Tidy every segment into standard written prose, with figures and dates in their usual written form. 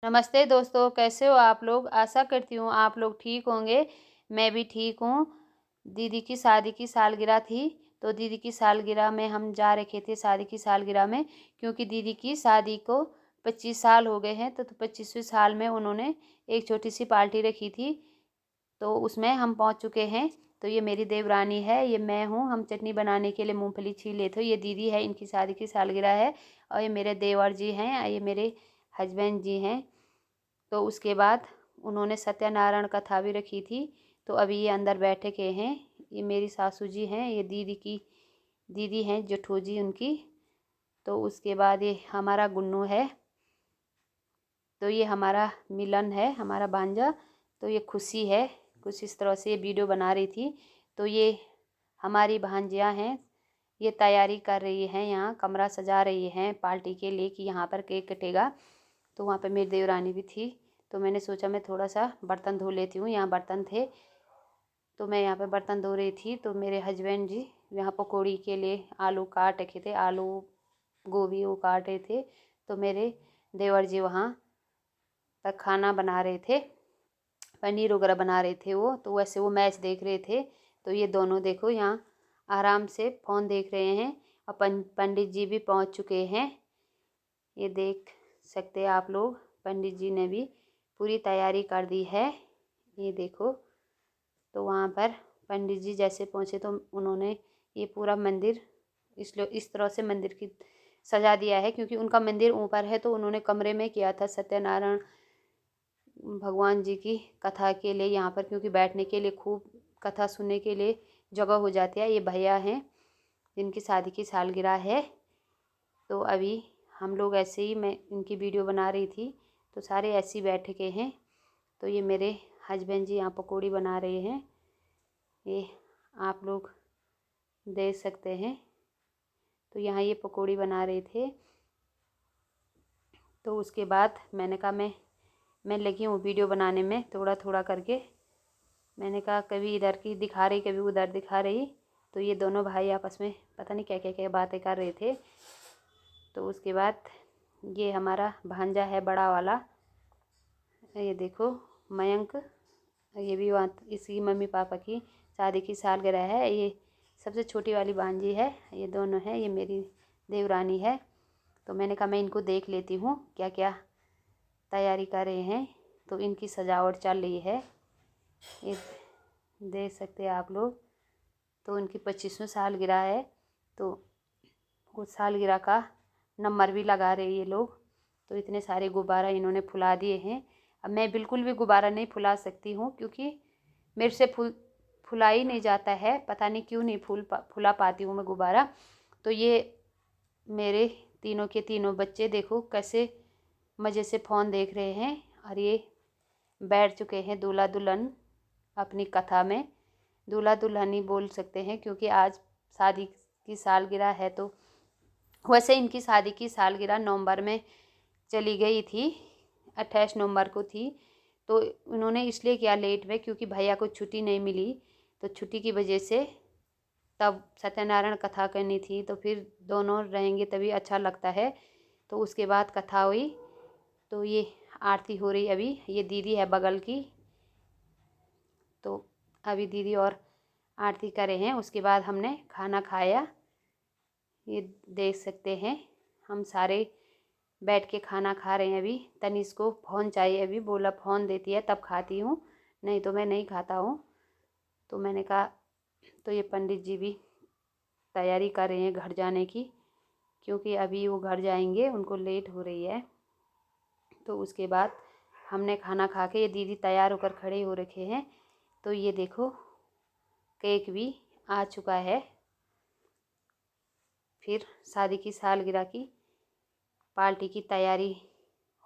नमस्ते दोस्तों, कैसे हो आप लोग? आशा करती हूँ आप लोग ठीक होंगे। मैं भी ठीक हूँ। दीदी की शादी की सालगिरह थी, तो दीदी की सालगिरह में हम जा रखे थे शादी की सालगिरह में, क्योंकि दीदी की शादी को 25 साल हो गए हैं। तो 25वें साल में उन्होंने एक छोटी सी पार्टी रखी थी, तो उसमें हम पहुँच चुके हैं। तो ये मेरी देवरानी है, ये मैं हूँ। हम चटनी बनाने के लिए मूँगफली छील लेते हो। ये दीदी है, इनकी शादी की सालगिरह है। और ये मेरे देवर जी हैं, ये मेरे हस्बैंड जी हैं। तो उसके बाद उन्होंने सत्यनारायण कथा भी रखी थी। तो अभी ये अंदर बैठे के हैं। ये मेरी सासू जी हैं, ये दीदी हैं जेठू जी उनकी। तो उसके बाद ये हमारा गुन्नू है। तो ये हमारा मिलन है, हमारा भांजा। तो ये खुशी है। कुछ इस तरह से ये वीडियो बना रही थी। तो ये हमारी भांजियाँ हैं, ये तैयारी कर रही हैं, यहाँ कमरा सजा रही हैं पार्टी के लिए कि यहाँ पर केक कटेगा। तो वहाँ पे मेरी देवरानी भी थी। तो मैंने सोचा मैं थोड़ा सा बर्तन धो लेती हूँ, यहाँ बर्तन थे। तो मैं यहाँ पे बर्तन धो रही थी। तो मेरे हस्बैंड जी यहाँ पकौड़ी के लिए आलू काट रखे थे, आलू गोभी वो काट रहे थे। तो मेरे देवर जी वहाँ पर खाना बना रहे थे, पनीर वगैरह बना रहे थे वो। तो वैसे वो मैच देख रहे थे। तो ये दोनों देखो यहाँ आराम से फ़ोन देख रहे हैं। और पंडित जी भी पहुँच चुके हैं, ये देख सकते हैं आप लोग। पंडित जी ने भी पूरी तैयारी कर दी है, ये देखो। तो वहाँ पर पंडित जी जैसे पहुँचे तो उन्होंने ये पूरा मंदिर इस तरह से मंदिर की सजा दिया है, क्योंकि उनका मंदिर ऊपर है। तो उन्होंने कमरे में किया था सत्यनारायण भगवान जी की कथा के लिए यहाँ पर, क्योंकि बैठने के लिए खूब कथा सुनने के लिए जगह हो जाती है। ये भैया हैं जिनकी शादी की सालगिरह है। तो अभी हम लोग ऐसे ही, मैं इनकी वीडियो बना रही थी, तो सारे ऐसे ही बैठे के हैं। तो ये मेरे हस्बैंड जी यहाँ पकौड़ी बना रहे हैं, ये आप लोग देख सकते हैं। तो यहाँ ये पकौड़ी बना रहे थे। तो उसके बाद मैंने कहा मैं लगी हूँ वीडियो बनाने में, थोड़ा थोड़ा करके। मैंने कहा कभी इधर की दिखा रही, कभी उधर दिखा रही। तो ये दोनों भाई आपस में पता नहीं क्या क्या क्या बातें कर रहे थे। तो उसके बाद ये हमारा भांजा है बड़ा वाला, ये देखो मयंक। ये भी वहाँ इसकी मम्मी पापा की शादी की सालगिरह है। ये सबसे छोटी वाली भांजी है, ये दोनों हैं, ये मेरी देवरानी है। तो मैंने कहा मैं इनको देख लेती हूँ क्या क्या तैयारी कर रहे हैं। तो इनकी सजावट चल रही है, ये देख सकते हैं आप लोग। तो उनकी 25वीं सालगिरह है। तो उस सालगिरह का नंबर भी लगा रहे ये लोग। तो इतने सारे गुब्बारा इन्होंने फुला दिए हैं। अब मैं बिल्कुल भी गुब्बारा नहीं फुला सकती हूँ, क्योंकि मेरे से फुला ही नहीं जाता है, पता नहीं क्यों नहीं फुला पाती हूँ मैं गुब्बारा। तो ये मेरे तीनों के तीनों बच्चे देखो कैसे मज़े से फ़ोन देख रहे हैं। और ये बैठ चुके हैं दूल्हा दुल्हन अपनी कथा में। दूल्हा दुल्हन ही बोल सकते हैं, क्योंकि आज शादी की सालगिरह है। तो वैसे इनकी शादी की सालगिरह नवंबर में चली गई थी, 28 नवंबर को थी। तो उन्होंने इसलिए किया लेट में, क्योंकि भैया को छुट्टी नहीं मिली। तो छुट्टी की वजह से तब सत्यनारायण कथा करनी थी। तो फिर दोनों रहेंगे तभी अच्छा लगता है। तो उसके बाद कथा हुई। तो ये आरती हो रही अभी, ये दीदी है बगल की। तो अभी दीदी और आरती करे हैं। उसके बाद हमने खाना खाया, ये देख सकते हैं। हम सारे बैठ के खाना खा रहे हैं। अभी तनीष को फ़ोन चाहिए, अभी बोला फ़ोन देती है तब खाती हूँ, नहीं तो मैं नहीं खाता हूँ। तो मैंने कहा, तो ये पंडित जी भी तैयारी कर रहे हैं घर जाने की, क्योंकि अभी वो घर जाएंगे, उनको लेट हो रही है। तो उसके बाद हमने खाना खा के, ये दीदी तैयार होकर खड़े हो रखे हैं। तो ये देखो केक भी आ चुका है। फिर शादी की सालगिरह की पार्टी की तैयारी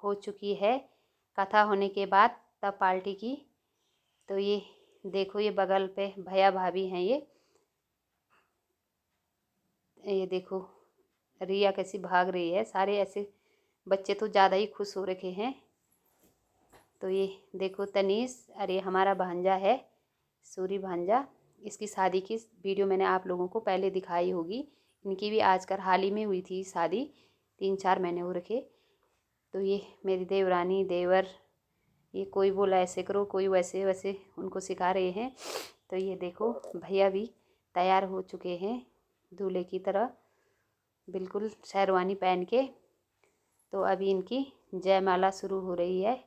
हो चुकी है, कथा होने के बाद तब पार्टी की। तो ये देखो ये बगल पे भैया भाभी हैं, ये देखो रिया कैसी भाग रही है। सारे ऐसे बच्चे तो ज़्यादा ही खुश हो रखे हैं। तो ये देखो तनीष, अरे हमारा भांजा है सूरी भांजा। इसकी शादी की वीडियो मैंने आप लोगों को पहले दिखाई होगी। इनकी भी आजकल हाल ही में हुई थी शादी, 3-4 महीने हो रखे। तो ये मेरी देवरानी देवर, ये कोई बोला ऐसे करो, कोई वैसे वैसे उनको सिखा रहे हैं। तो ये देखो भैया भी तैयार हो चुके हैं दूल्हे की तरह, बिल्कुल शेरवानी पहन के। तो अभी इनकी जयमाला शुरू हो रही है।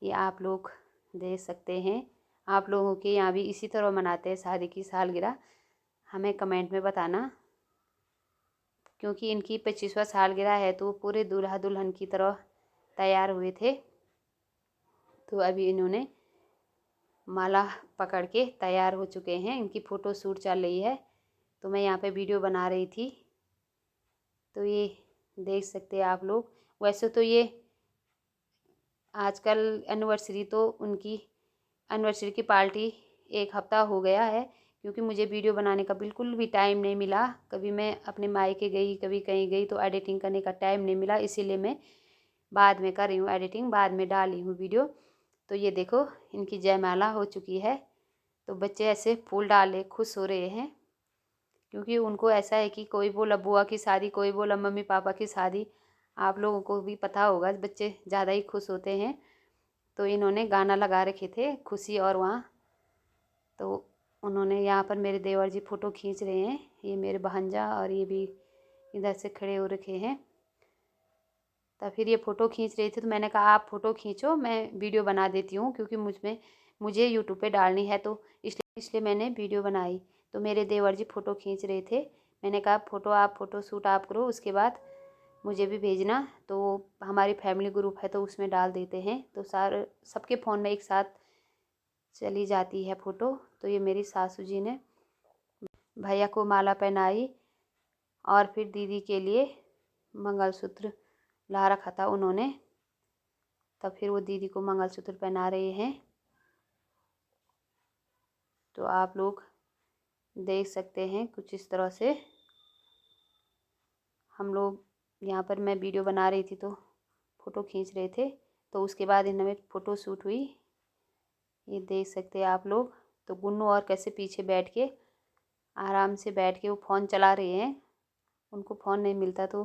ये आप लोग देख सकते हैं। आप लोगों के यहाँ भी इसी तरह मनाते हैं शादी की सालगिरह? हमें कमेंट में बताना, क्योंकि इनकी 25वां सालगिरह है तो पूरे दूल्हा दुल्हन की तरह तैयार हुए थे। तो अभी इन्होंने माला पकड़ के तैयार हो चुके हैं। इनकी फ़ोटो शूट चल रही है, तो मैं यहाँ पे वीडियो बना रही थी। तो ये देख सकते हैं आप लोग। वैसे तो ये आजकल एनिवर्सरी तो उनकी एनिवर्सरी की पार्टी 1 हफ़्ता हो गया है, क्योंकि मुझे वीडियो बनाने का बिल्कुल भी टाइम नहीं मिला। कभी मैं अपने मायके गई, कभी कहीं गई, तो एडिटिंग करने का टाइम नहीं मिला, इसीलिए मैं बाद में कर रही हूँ एडिटिंग, बाद में डाली हूँ वीडियो। तो ये देखो इनकी जयमाला हो चुकी है। तो बच्चे ऐसे फूल डाले खुश हो रहे हैं, क्योंकि उनको ऐसा है कि कोई बोला बुआ की शादी, कोई बोला मम्मी पापा की शादी। आप लोगों को भी पता होगा बच्चे ज़्यादा ही खुश होते हैं। तो इन्होंने गाना लगा रखे थे खुशी और वहाँ, तो उन्होंने यहाँ पर मेरे देवर जी फ़ोटो खींच रहे हैं। ये मेरे भांजा और ये भी इधर से खड़े हो रखे हैं। तो फिर ये फ़ोटो खींच रही थी, तो मैंने कहा आप फ़ोटो खींचो, मैं वीडियो बना देती हूँ, क्योंकि मुझे यूट्यूब पे डालनी है, तो इसलिए मैंने वीडियो बनाई। तो मेरे देवर जी फ़ोटो खींच रहे थे। मैंने कहा फ़ोटो शूट आप करो, उसके बाद मुझे भी भेजना। तो हमारी फैमिली ग्रुप है तो उसमें डाल देते हैं, तो सबके फ़ोन में एक साथ चली जाती है फ़ोटो। तो ये मेरी सासू जी ने भैया को माला पहनाई, और फिर दीदी के लिए मंगलसूत्र ला रखा था उन्होंने। तब फिर वो दीदी को मंगलसूत्र पहना रहे हैं। तो आप लोग देख सकते हैं कुछ इस तरह से हम लोग यहाँ पर, मैं वीडियो बना रही थी तो फ़ोटो खींच रहे थे। तो उसके बाद इनमें फ़ोटो शूट हुई, ये देख सकते हैं आप लोग। तो गुन्नू और कैसे पीछे बैठ के आराम से बैठ के वो फ़ोन चला रहे हैं। उनको फ़ोन नहीं मिलता तो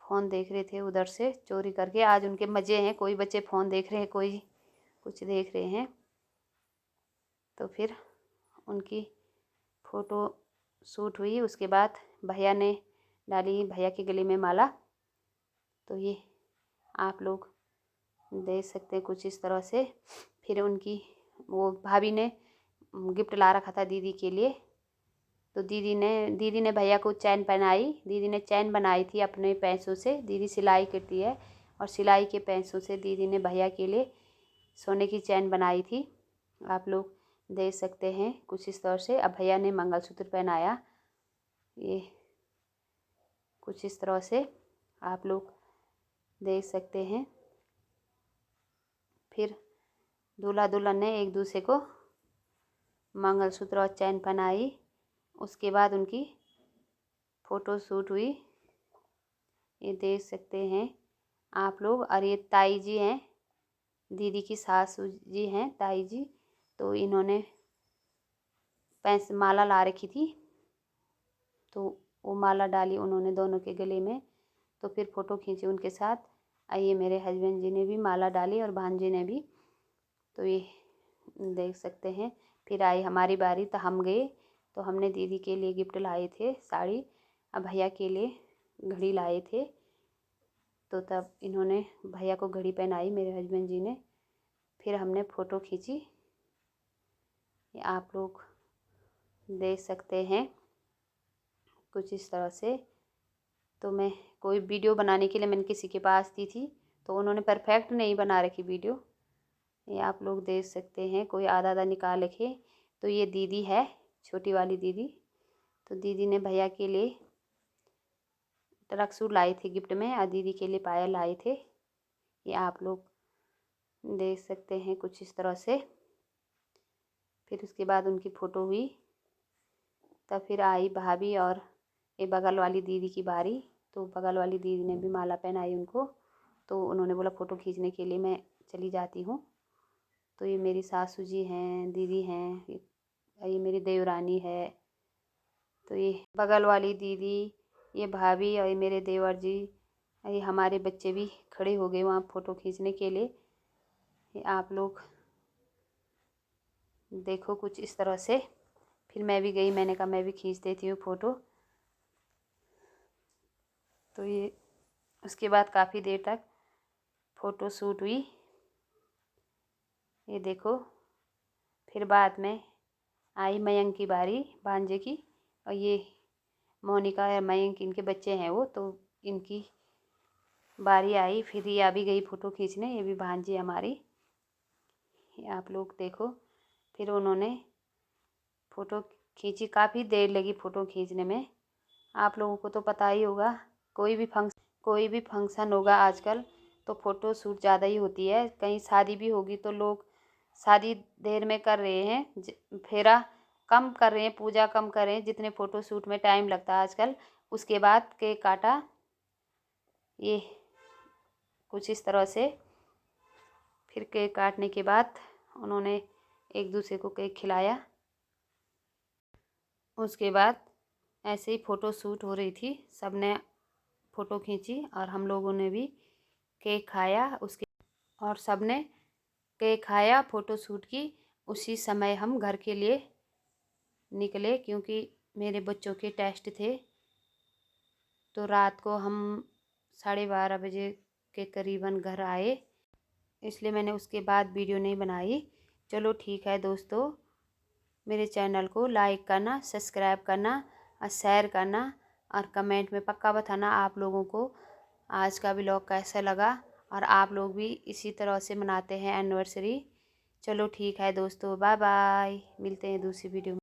फ़ोन देख रहे थे उधर से चोरी करके। आज उनके मज़े हैं, कोई बच्चे फ़ोन देख रहे हैं, कोई कुछ देख रहे हैं। तो फिर उनकी फ़ोटो शूट हुई। उसके बाद भैया ने डाली भैया के गले में माला। तो ये आप लोग देख सकते हैं कुछ इस तरह से। फिर उनकी वो भाभी ने गिफ्ट ला रखा था दीदी के लिए। तो दीदी ने भैया को चैन पहनाई। दीदी ने चैन बनाई थी अपने पैसों से, दीदी सिलाई करती है, और सिलाई के पैसों से दीदी ने भैया के लिए सोने की चैन बनाई थी। आप लोग देख सकते हैं कुछ इस तरह से। अब भैया ने मंगलसूत्र पहनाया, ये कुछ इस तरह से आप लोग देख सकते हैं। फिर दूल्हा दुल्हन ने एक दूसरे को मंगलसूत्र और चैन पहनाई। उसके बाद उनकी फ़ोटो शूट हुई, ये देख सकते हैं आप लोग। और ये ताई जी हैं, दीदी की सासू जी हैं ताई जी। तो इन्होंने माला ला रखी थी, तो वो माला डाली उन्होंने दोनों के गले में। तो फिर फ़ोटो खींची उनके साथ। ये मेरे हस्बैंड जी ने भी माला डाली और भांजी ने भी। तो ये देख सकते हैं। फिर आई हमारी बारी, तो हम गए। तो हमने दीदी के लिए गिफ्ट लाए थे साड़ी, अब भैया के लिए घड़ी लाए थे। तो तब इन्होंने भैया को घड़ी पहनाई मेरे हस्बैंड जी ने। फिर हमने फ़ोटो खींची, ये आप लोग देख सकते हैं कुछ इस तरह से। तो मैं कोई वीडियो बनाने के लिए मैंने किसी के पास दी थी, तो उन्होंने परफेक्ट नहीं बना रखी वीडियो, ये आप लोग देख सकते हैं। कोई आधा आधा निकाल रखे। तो ये दीदी है, छोटी वाली दीदी। तो दीदी ने भैया के लिए ट्रक सूट लाई थी गिफ्ट में, और दीदी के लिए पायल लाए थे, ये आप लोग देख सकते हैं कुछ इस तरह से। फिर उसके बाद उनकी फ़ोटो हुई। तब फिर आई भाभी और ये बगल वाली दीदी की बारी। तो बगल वाली दीदी ने भी माला पहनाई उनको। तो उन्होंने बोला फ़ोटो खींचने के लिए मैं चली जाती हूँ। तो ये मेरी सासू जी हैं, दीदी हैं, ये मेरी देवरानी है। तो ये बगल वाली दीदी, ये भाभी और ये मेरे देवर जी, ये हमारे बच्चे भी खड़े हो गए वहाँ फ़ोटो खींचने के लिए। ये आप लोग देखो कुछ इस तरह से। फिर मैं भी गई, मैंने कहा मैं भी खींच देती हूँ फ़ोटो। तो ये उसके बाद काफ़ी देर तक फ़ोटो शूट हुई। ये देखो, फिर बाद में आई मयंक की बारी, भांजे की। और ये मोनिका और मयंक इनके बच्चे हैं वो, तो इनकी बारी आई। फिर ये अभी गई फ़ोटो खींचने, ये भी भांजी हमारी। ये आप लोग देखो, फिर उन्होंने फ़ोटो खींची। काफ़ी देर लगी फ़ोटो खींचने में। आप लोगों को तो पता ही होगा, कोई भी फंक्शन होगा आजकल तो फ़ोटो शूट ज़्यादा ही होती है। कहीं शादी भी होगी तो लोग शादी देर में कर रहे हैं, फेरा कम कर रहे हैं, पूजा कम कर रहे हैं, जितने फ़ोटो शूट में टाइम लगता है आजकल। उसके बाद केक काटा, ये कुछ इस तरह से। फिर केक काटने के बाद उन्होंने एक दूसरे को केक खिलाया। उसके बाद ऐसे ही फ़ोटो शूट हो रही थी, सब ने फ़ोटो खींची और हम लोगों ने भी केक खाया। उसके और सब ने केक खाया, फ़ोटो शूट की। उसी समय हम घर के लिए निकले, क्योंकि मेरे बच्चों के टेस्ट थे। तो रात को हम 12:30 बजे के करीबन घर आए, इसलिए मैंने उसके बाद वीडियो नहीं बनाई। चलो ठीक है दोस्तों, मेरे चैनल को लाइक करना, सब्सक्राइब करना और शेयर करना, और कमेंट में पक्का बताना आप लोगों को आज का व्लॉग कैसा लगा, और आप लोग भी इसी तरह से मनाते हैं एनिवर्सरी। चलो ठीक है दोस्तों, बाय बाय, मिलते हैं दूसरी वीडियो में।